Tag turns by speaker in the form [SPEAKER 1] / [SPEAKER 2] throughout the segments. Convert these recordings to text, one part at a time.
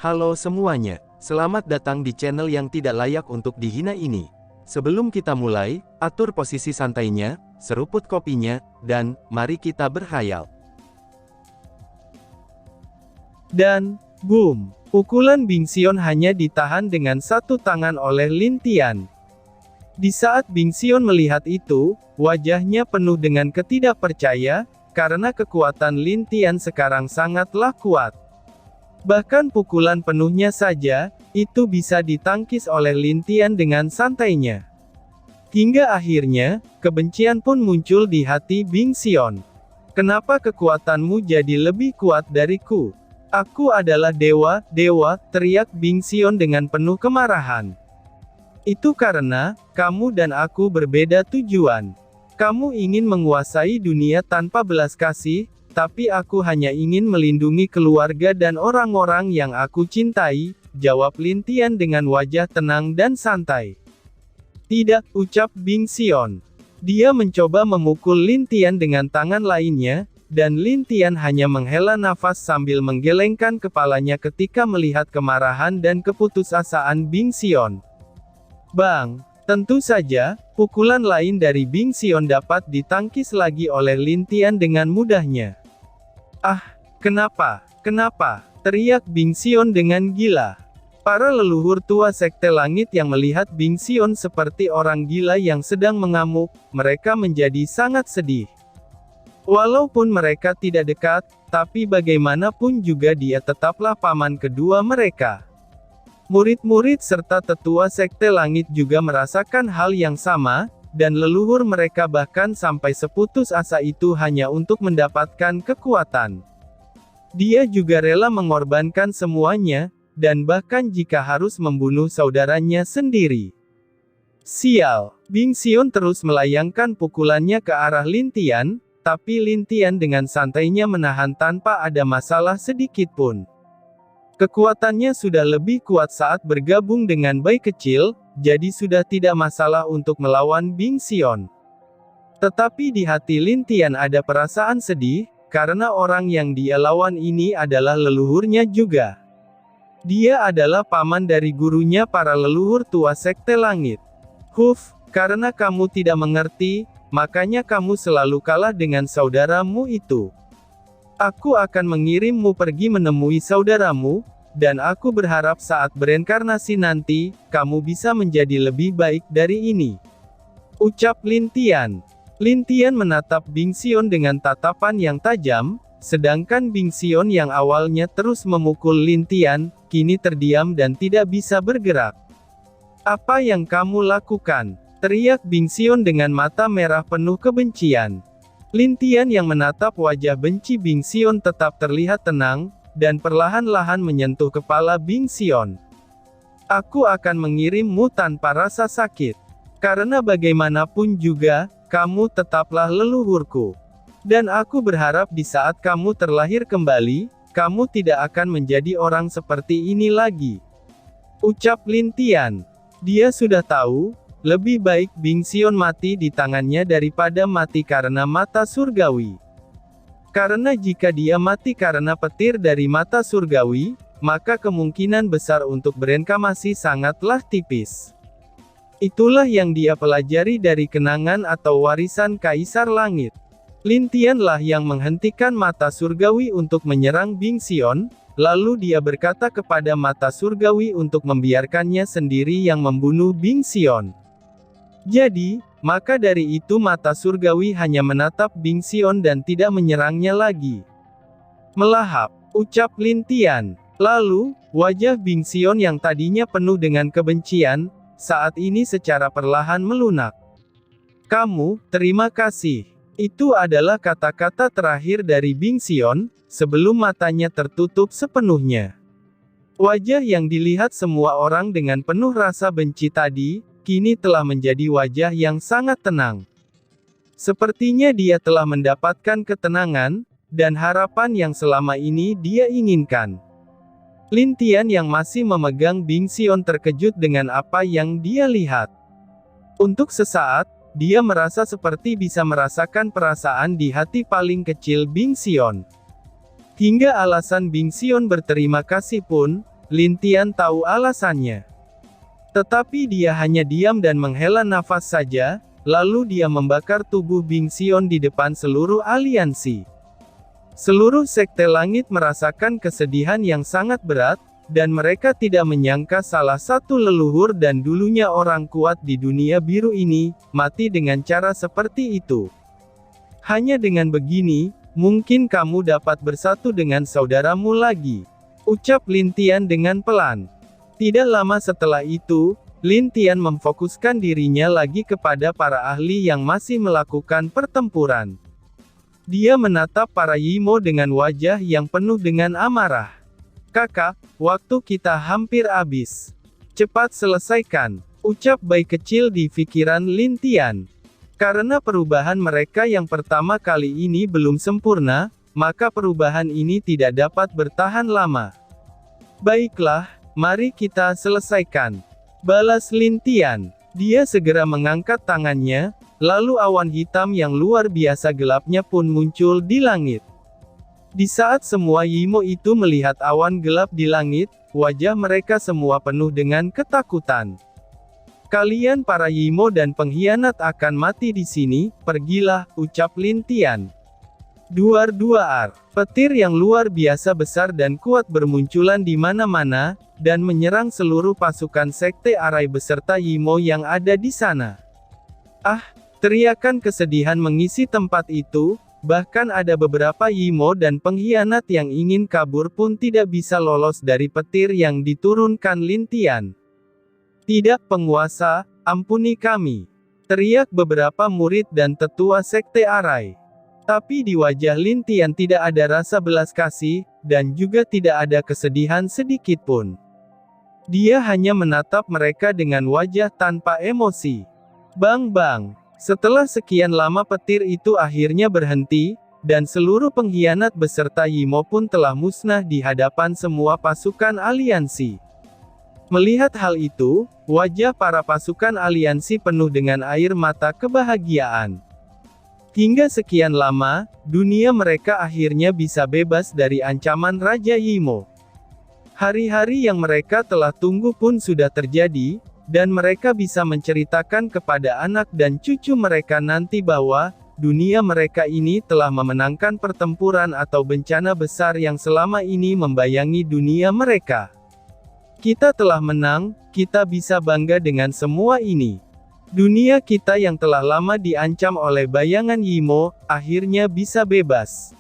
[SPEAKER 1] Halo semuanya, selamat datang di channel yang tidak layak untuk dihina ini. Sebelum kita mulai, atur posisi santainya, seruput kopinya, dan mari kita berkhayal.
[SPEAKER 2] Dan, boom, pukulan Bing Xion hanya ditahan dengan satu tangan oleh Lin Tian. Di saat Bing Xion melihat itu, wajahnya penuh dengan ketidakpercaya, karena kekuatan Lin Tian sekarang sangatlah kuat. Bahkan pukulan penuhnya saja, itu bisa ditangkis oleh Lin Tian dengan santainya. Hingga akhirnya, kebencian pun muncul di hati Bing Xion. Kenapa kekuatanmu jadi lebih kuat dariku? Aku adalah dewa, teriak Bing Xion dengan penuh kemarahan. Itu karena, kamu dan aku berbeda tujuan. Kamu ingin menguasai dunia tanpa belas kasih, tapi aku hanya ingin melindungi keluarga dan orang-orang yang aku cintai, jawab Lin Tian dengan wajah tenang dan santai. Tidak, ucap Bing Xion. Dia mencoba memukul Lin Tian dengan tangan lainnya, dan Lin Tian hanya menghela nafas sambil menggelengkan kepalanya ketika melihat kemarahan dan keputusasaan Bing Xion. Bang! Tentu saja, pukulan lain dari Bing Xion dapat ditangkis lagi oleh Lin Tian dengan mudahnya. Ah, kenapa? Teriak Bing Xion dengan gila. Para leluhur tua Sekte Langit yang melihat Bing Xion seperti orang gila yang sedang mengamuk, mereka menjadi sangat sedih. Walaupun mereka tidak dekat, tapi bagaimanapun juga dia tetaplah paman kedua mereka. Murid-murid serta tetua Sekte Langit juga merasakan hal yang sama, dan leluhur mereka bahkan sampai seputus asa itu hanya untuk mendapatkan kekuatan. Dia juga rela mengorbankan semuanya, dan bahkan jika harus membunuh saudaranya sendiri. Sial! Bing Xion terus melayangkan pukulannya ke arah Lin Tian, tapi Lin Tian dengan santainya menahan tanpa ada masalah sedikit pun. Kekuatannya sudah lebih kuat saat bergabung dengan Bai Kecil, jadi sudah tidak masalah untuk melawan Bing Xion. Tetapi di hati Lin Tian ada perasaan sedih, karena orang yang dia lawan ini adalah leluhurnya juga. Dia adalah paman dari gurunya para leluhur tua Sekte Langit. Karena kamu tidak mengerti, makanya kamu selalu kalah dengan saudaramu itu. Aku akan mengirimmu pergi menemui saudaramu, dan aku berharap saat bereinkarnasi nanti, kamu bisa menjadi lebih baik dari ini. Ucap Lin Tian. Lin Tian menatap Bing Xion dengan tatapan yang tajam, sedangkan Bing Xion yang awalnya terus memukul Lin Tian, kini terdiam dan tidak bisa bergerak. Apa yang kamu lakukan? Teriak Bing Xion dengan mata merah penuh kebencian. Lin Tian yang menatap wajah benci Bing Xion tetap terlihat tenang, dan perlahan-lahan menyentuh kepala Bing Xion. Aku akan mengirimmu tanpa rasa sakit. Karena bagaimanapun juga, kamu tetaplah leluhurku. Dan aku berharap di saat kamu terlahir kembali, kamu tidak akan menjadi orang seperti ini lagi. Ucap Lin Tian. Dia sudah tahu, lebih baik Bing Xion mati di tangannya daripada mati karena mata surgawi. Karena jika dia mati karena petir dari mata surgawi, maka kemungkinan besar untuk bereinkarnasi sangatlah tipis. Itulah yang dia pelajari dari kenangan atau warisan Kaisar Langit. Lin Tianlah yang menghentikan mata surgawi untuk menyerang Bing Xion, lalu dia berkata kepada mata surgawi untuk membiarkannya sendiri yang membunuh Bing Xion. Jadi, maka dari itu mata surgawi hanya menatap Bing Xion dan tidak menyerangnya lagi. Melahap, ucap Lin Tian. Lalu, wajah Bing Xion yang tadinya penuh dengan kebencian, saat ini secara perlahan melunak. Kamu, terima kasih. Itu adalah kata-kata terakhir dari Bing Xion, sebelum matanya tertutup sepenuhnya. Wajah yang dilihat semua orang dengan penuh rasa benci tadi, kini telah menjadi wajah yang sangat tenang. Sepertinya dia telah mendapatkan ketenangan, dan harapan yang selama ini dia inginkan. Lin Tian yang masih memegang Bing Xion terkejut dengan apa yang dia lihat. Untuk sesaat, dia merasa seperti bisa merasakan perasaan di hati paling kecil Bing Xion. Hingga alasan Bing Xion berterima kasih pun, Lin Tian tahu alasannya. Tetapi dia hanya diam dan menghela nafas saja, lalu dia membakar tubuh Bing Xion di depan seluruh aliansi. Seluruh sekte langit merasakan kesedihan yang sangat berat, dan mereka tidak menyangka salah satu leluhur dan dulunya orang kuat di dunia biru ini, mati dengan cara seperti itu. Hanya dengan begini, mungkin kamu dapat bersatu dengan saudaramu lagi, ucap Lin Tian dengan pelan. Tidak lama setelah itu, Lin Tian memfokuskan dirinya lagi kepada para ahli yang masih melakukan pertempuran. Dia menatap para Yimo dengan wajah yang penuh dengan amarah. Kakak, waktu kita hampir habis. Cepat selesaikan, ucap bayi kecil di pikiran Lin Tian. Karena perubahan mereka yang pertama kali ini belum sempurna, maka perubahan ini tidak dapat bertahan lama. Baiklah, mari kita selesaikan, balas Lin Tian. Dia segera mengangkat tangannya, lalu awan hitam yang luar biasa gelapnya pun muncul di langit. Di saat semua Yimo itu melihat awan gelap di langit, wajah mereka semua penuh dengan ketakutan. Kalian para Yimo dan pengkhianat akan mati di sini, pergilah, ucap Lin Tian. Duar-duar, petir yang luar biasa besar dan kuat bermunculan di mana-mana, dan menyerang seluruh pasukan sekte Arai beserta Yimo yang ada di sana. Ah! Teriakan kesedihan mengisi tempat itu, bahkan ada beberapa Yimo dan pengkhianat yang ingin kabur pun tidak bisa lolos dari petir yang diturunkan Lin Tian. Tidak penguasa, ampuni kami, teriak beberapa murid dan tetua sekte Arai. Tapi di wajah Lin Tian tidak ada rasa belas kasih, dan juga tidak ada kesedihan sedikit pun. Dia hanya menatap mereka dengan wajah tanpa emosi. Bang-bang. Setelah sekian lama petir itu akhirnya berhenti, dan seluruh pengkhianat beserta Yimo pun telah musnah di hadapan semua pasukan aliansi. Melihat hal itu, wajah para pasukan aliansi penuh dengan air mata kebahagiaan. Hingga sekian lama, dunia mereka akhirnya bisa bebas dari ancaman Raja Yimo. Hari-hari yang mereka telah tunggu pun sudah terjadi, dan mereka bisa menceritakan kepada anak dan cucu mereka nanti bahwa, dunia mereka ini telah memenangkan pertempuran atau bencana besar yang selama ini membayangi dunia mereka. Kita telah menang, kita bisa bangga dengan semua ini. Dunia kita yang telah lama diancam oleh bayangan Yimo, akhirnya bisa bebas.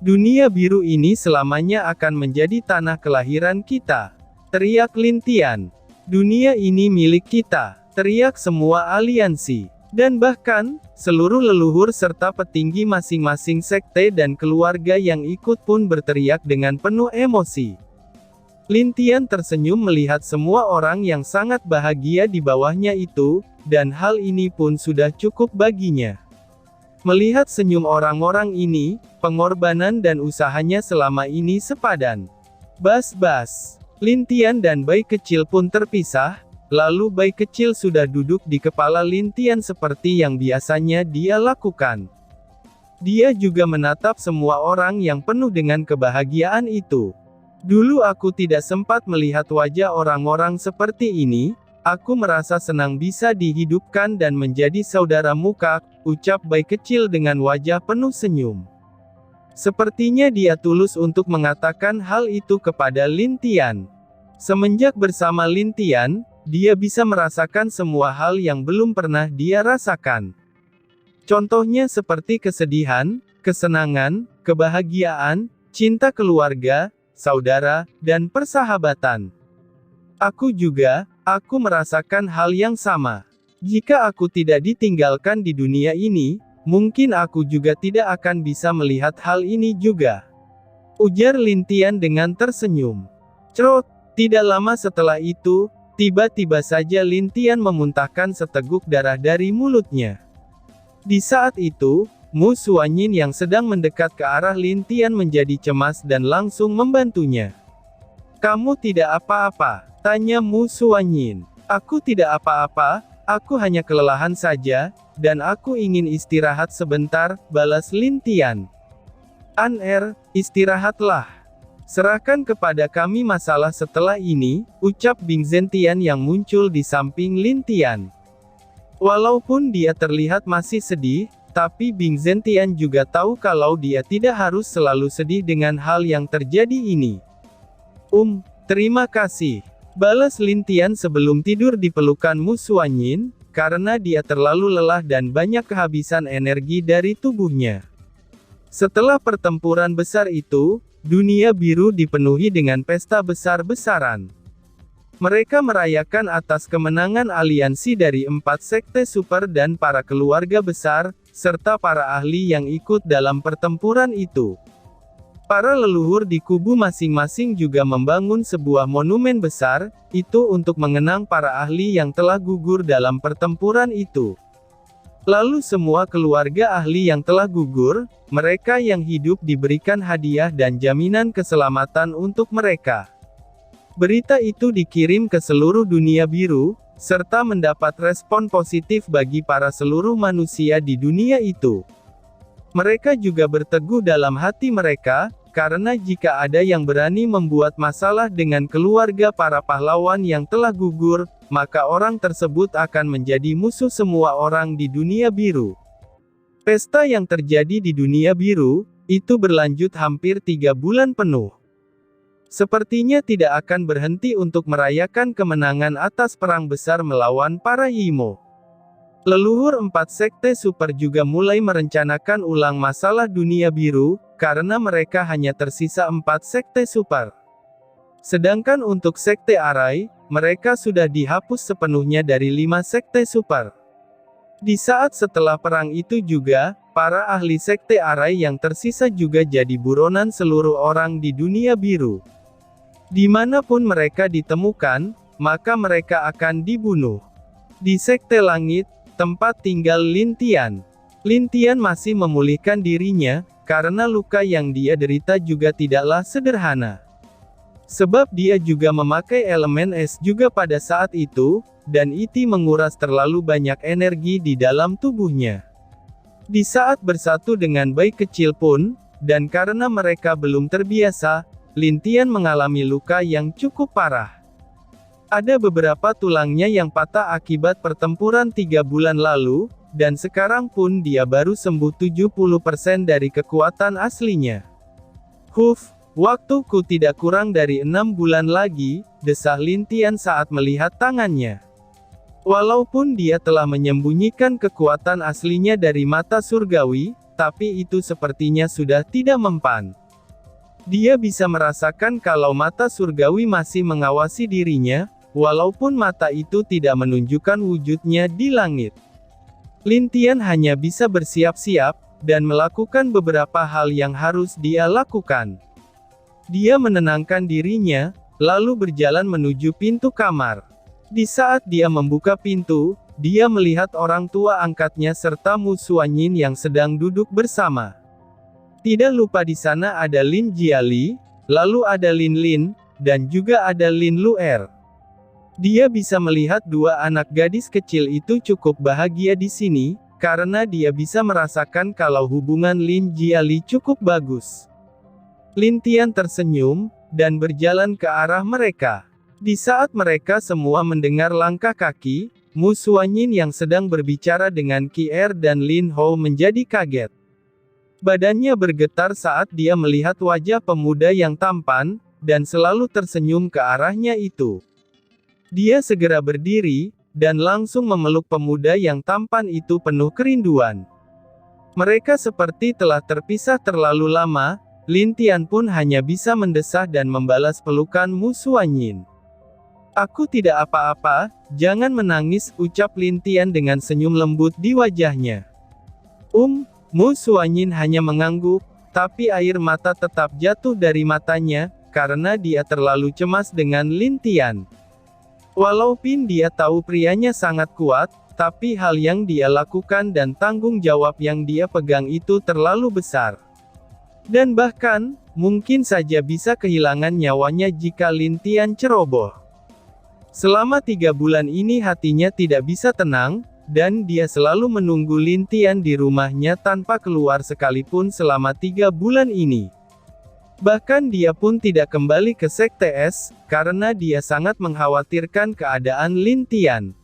[SPEAKER 2] Dunia biru ini selamanya akan menjadi tanah kelahiran kita, teriak Lin Tian. Dunia ini milik kita, teriak semua aliansi. Dan bahkan, seluruh leluhur serta petinggi masing-masing sekte dan keluarga yang ikut pun berteriak dengan penuh emosi. Lin Tian tersenyum melihat semua orang yang sangat bahagia di bawahnya itu, dan hal ini pun sudah cukup baginya. Melihat senyum orang-orang ini, pengorbanan dan usahanya selama ini sepadan. Bas-bas. Lin Tian dan bayi kecil pun terpisah, lalu bayi kecil sudah duduk di kepala Lin Tian seperti yang biasanya dia lakukan. Dia juga menatap semua orang yang penuh dengan kebahagiaan itu. Dulu aku tidak sempat melihat wajah orang-orang seperti ini, aku merasa senang bisa dihidupkan dan menjadi saudaramu Kak, ucap bayi kecil dengan wajah penuh senyum. Sepertinya dia tulus untuk mengatakan hal itu kepada Lin Tian. Semenjak bersama Lin Tian, dia bisa merasakan semua hal yang belum pernah dia rasakan. Contohnya seperti kesedihan, kesenangan, kebahagiaan, cinta keluarga, saudara, dan persahabatan. Aku merasakan hal yang sama. Jika aku tidak ditinggalkan di dunia ini, mungkin aku juga tidak akan bisa melihat hal ini juga. Ujar Lin Tian dengan tersenyum. Cerot, tidak lama setelah itu, tiba-tiba saja Lin Tian memuntahkan seteguk darah dari mulutnya. Di saat itu, Mu Suanyin yang sedang mendekat ke arah Lin Tian menjadi cemas dan langsung membantunya. Kamu tidak apa-apa? Tanya Mu Suanyin. Aku tidak apa-apa, aku hanya kelelahan saja, dan aku ingin istirahat sebentar, balas Lin Tian. An istirahatlah. Serahkan kepada kami masalah setelah ini, ucap Bing Zentian yang muncul di samping Lin Tian. Walaupun dia terlihat masih sedih, tapi Bing Zentian juga tahu kalau dia tidak harus selalu sedih dengan hal yang terjadi ini. Terima kasih. Balas Lin Tian sebelum tidur di pelukan Mu Xuanyin, karena dia terlalu lelah dan banyak kehabisan energi dari tubuhnya. Setelah pertempuran besar itu, dunia biru dipenuhi dengan pesta besar-besaran. Mereka merayakan atas kemenangan aliansi dari 4 sekte super dan para keluarga besar, serta para ahli yang ikut dalam pertempuran itu. Para leluhur di kubu masing-masing juga membangun sebuah monumen besar, itu untuk mengenang para ahli yang telah gugur dalam pertempuran itu. Lalu semua keluarga ahli yang telah gugur, mereka yang hidup diberikan hadiah dan jaminan keselamatan untuk mereka. Berita itu dikirim ke seluruh dunia biru, serta mendapat respon positif bagi para seluruh manusia di dunia itu. Mereka juga berteguh dalam hati mereka, karena jika ada yang berani membuat masalah dengan keluarga para pahlawan yang telah gugur, maka orang tersebut akan menjadi musuh semua orang di dunia biru. Pesta yang terjadi di dunia biru, itu berlanjut hampir 3 bulan penuh. Sepertinya tidak akan berhenti untuk merayakan kemenangan atas perang besar melawan para Yimo. Leluhur 4 sekte super juga mulai merencanakan ulang masalah dunia biru, karena mereka hanya tersisa 4 sekte super. Sedangkan untuk sekte Arai, mereka sudah dihapus sepenuhnya dari 5 sekte super. Di saat setelah perang itu juga, para ahli sekte Arai yang tersisa juga jadi buronan seluruh orang di dunia biru. Dimanapun mereka ditemukan, maka mereka akan dibunuh. Di sekte langit, tempat tinggal Lin Tian. Lin Tian masih memulihkan dirinya, karena luka yang dia derita juga tidaklah sederhana. Sebab dia juga memakai elemen es juga pada saat itu, dan itu menguras terlalu banyak energi di dalam tubuhnya. Di saat bersatu dengan bayi kecil pun, dan karena mereka belum terbiasa, Lin Tian mengalami luka yang cukup parah. Ada beberapa tulangnya yang patah akibat pertempuran 3 bulan lalu, dan sekarang pun dia baru sembuh 70% dari kekuatan aslinya. Waktuku tidak kurang dari 6 bulan lagi, desah Lin Tian saat melihat tangannya. Walaupun dia telah menyembunyikan kekuatan aslinya dari mata surgawi, tapi itu sepertinya sudah tidak mempan. Dia bisa merasakan kalau mata surgawi masih mengawasi dirinya, walaupun mata itu tidak menunjukkan wujudnya di langit. Lin Tian hanya bisa bersiap-siap, dan melakukan beberapa hal yang harus dia lakukan. Dia menenangkan dirinya, lalu berjalan menuju pintu kamar. Di saat dia membuka pintu, dia melihat orang tua angkatnya serta Mu Xuanyin yang sedang duduk bersama. Tidak lupa di sana ada Lin Jiali, lalu ada Lin Lin, dan juga ada Lin Luer. Dia bisa melihat 2 anak gadis kecil itu cukup bahagia di sini, karena dia bisa merasakan kalau hubungan Lin Jiali cukup bagus. Lin Tian tersenyum, dan berjalan ke arah mereka. Di saat mereka semua mendengar langkah kaki, Mu Xuanyin yang sedang berbicara dengan Qi Er dan Lin Hou menjadi kaget. Badannya bergetar saat dia melihat wajah pemuda yang tampan, dan selalu tersenyum ke arahnya itu. Dia segera berdiri, dan langsung memeluk pemuda yang tampan itu penuh kerinduan. Mereka seperti telah terpisah terlalu lama, Lin Tian pun hanya bisa mendesah dan membalas pelukan Mu Xuanyin. "Aku tidak apa-apa, jangan menangis," ucap Lin Tian dengan senyum lembut di wajahnya. Mu Xuanyin hanya mengangguk, tapi air mata tetap jatuh dari matanya, karena dia terlalu cemas dengan Lin Tian. Walaupun dia tahu prianya sangat kuat, tapi hal yang dia lakukan dan tanggung jawab yang dia pegang itu terlalu besar. Dan bahkan, mungkin saja bisa kehilangan nyawanya jika Lin Tian ceroboh. Selama 3 bulan ini hatinya tidak bisa tenang, dan dia selalu menunggu Lin Tian di rumahnya tanpa keluar sekalipun selama 3 bulan ini. Bahkan dia pun tidak kembali ke Sekte S, karena dia sangat mengkhawatirkan keadaan Lin Tian.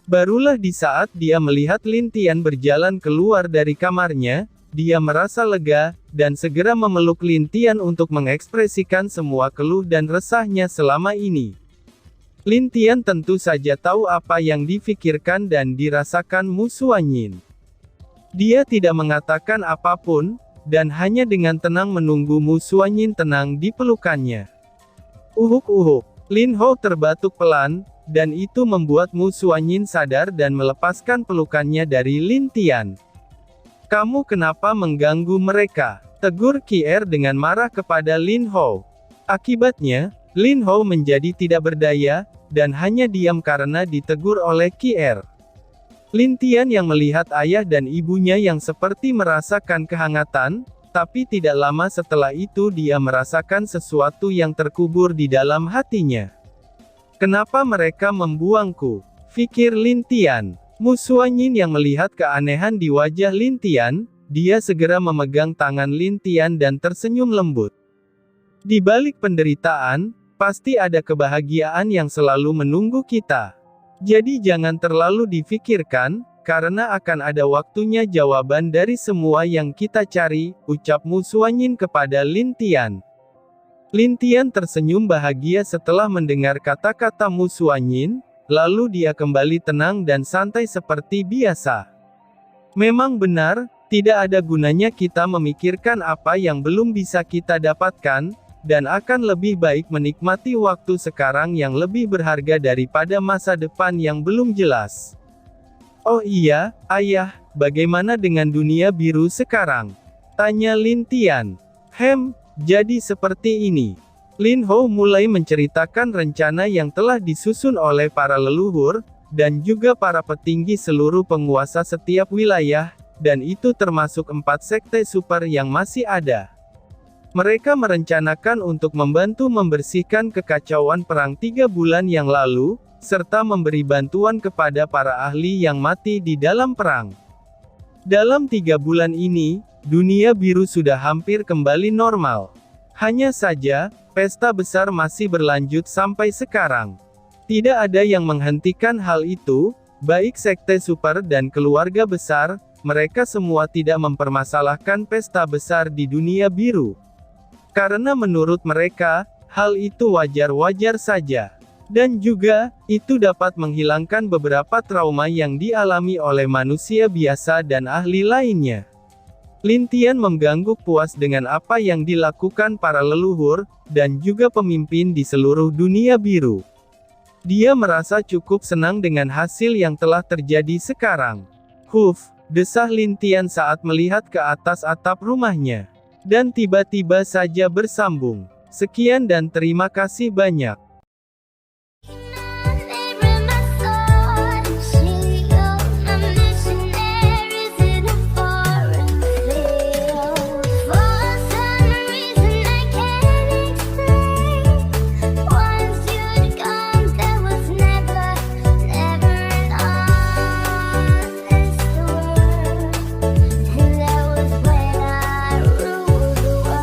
[SPEAKER 2] Barulah di saat dia melihat Lin Tian berjalan keluar dari kamarnya, dia merasa lega, dan segera memeluk Lin Tian untuk mengekspresikan semua keluh dan resahnya selama ini. Lin Tian tentu saja tahu apa yang difikirkan dan dirasakan Mu Xuanyin. Dia tidak mengatakan apapun, dan hanya dengan tenang menunggu Mu Xuanyin tenang di pelukannya. Uhuk-uhuk. Lin Hou terbatuk pelan, dan itu membuat Mu Xuanyin sadar dan melepaskan pelukannya dari Lin Tian. "Kamu kenapa mengganggu mereka?" tegur Qi dengan marah kepada Lin Hou. Akibatnya, Lin Hou menjadi tidak berdaya, dan hanya diam karena ditegur oleh Qi. Lin Tian yang melihat ayah dan ibunya yang seperti merasakan kehangatan, tapi tidak lama setelah itu dia merasakan sesuatu yang terkubur di dalam hatinya. "Kenapa mereka membuangku?" pikir Lin Tian. Mu Xuanyin yang melihat keanehan di wajah Lin Tian, dia segera memegang tangan Lin Tian dan tersenyum lembut. "Di balik penderitaan, pasti ada kebahagiaan yang selalu menunggu kita. Jadi jangan terlalu difikirkan, karena akan ada waktunya jawaban dari semua yang kita cari," ucap Mu Xuanyin kepada Lin Tian. Lin Tian tersenyum bahagia setelah mendengar kata-kata Mu Xuanyin, lalu dia kembali tenang dan santai seperti biasa. Memang benar, tidak ada gunanya kita memikirkan apa yang belum bisa kita dapatkan, dan akan lebih baik menikmati waktu sekarang yang lebih berharga daripada masa depan yang belum jelas. "Oh iya, ayah, bagaimana dengan dunia biru sekarang?" tanya Lin Tian. Jadi seperti ini." Lin Hou mulai menceritakan rencana yang telah disusun oleh para leluhur, dan juga para petinggi seluruh penguasa setiap wilayah, dan itu termasuk 4 sekte super yang masih ada. Mereka merencanakan untuk membantu membersihkan kekacauan perang 3 bulan yang lalu, serta memberi bantuan kepada para ahli yang mati di dalam perang. Dalam 3 bulan ini, dunia biru sudah hampir kembali normal. Hanya saja, pesta besar masih berlanjut sampai sekarang. Tidak ada yang menghentikan hal itu, baik sekte super dan keluarga besar, mereka semua tidak mempermasalahkan pesta besar di dunia biru. Karena menurut mereka, hal itu wajar-wajar saja. Dan juga, itu dapat menghilangkan beberapa trauma yang dialami oleh manusia biasa dan ahli lainnya. Lin Tian mengangguk puas dengan apa yang dilakukan para leluhur, dan juga pemimpin di seluruh dunia biru. Dia merasa cukup senang dengan hasil yang telah terjadi sekarang. Desah Lin Tian saat melihat ke atas atap rumahnya. Dan tiba-tiba saja bersambung. "Sekian dan terima kasih banyak."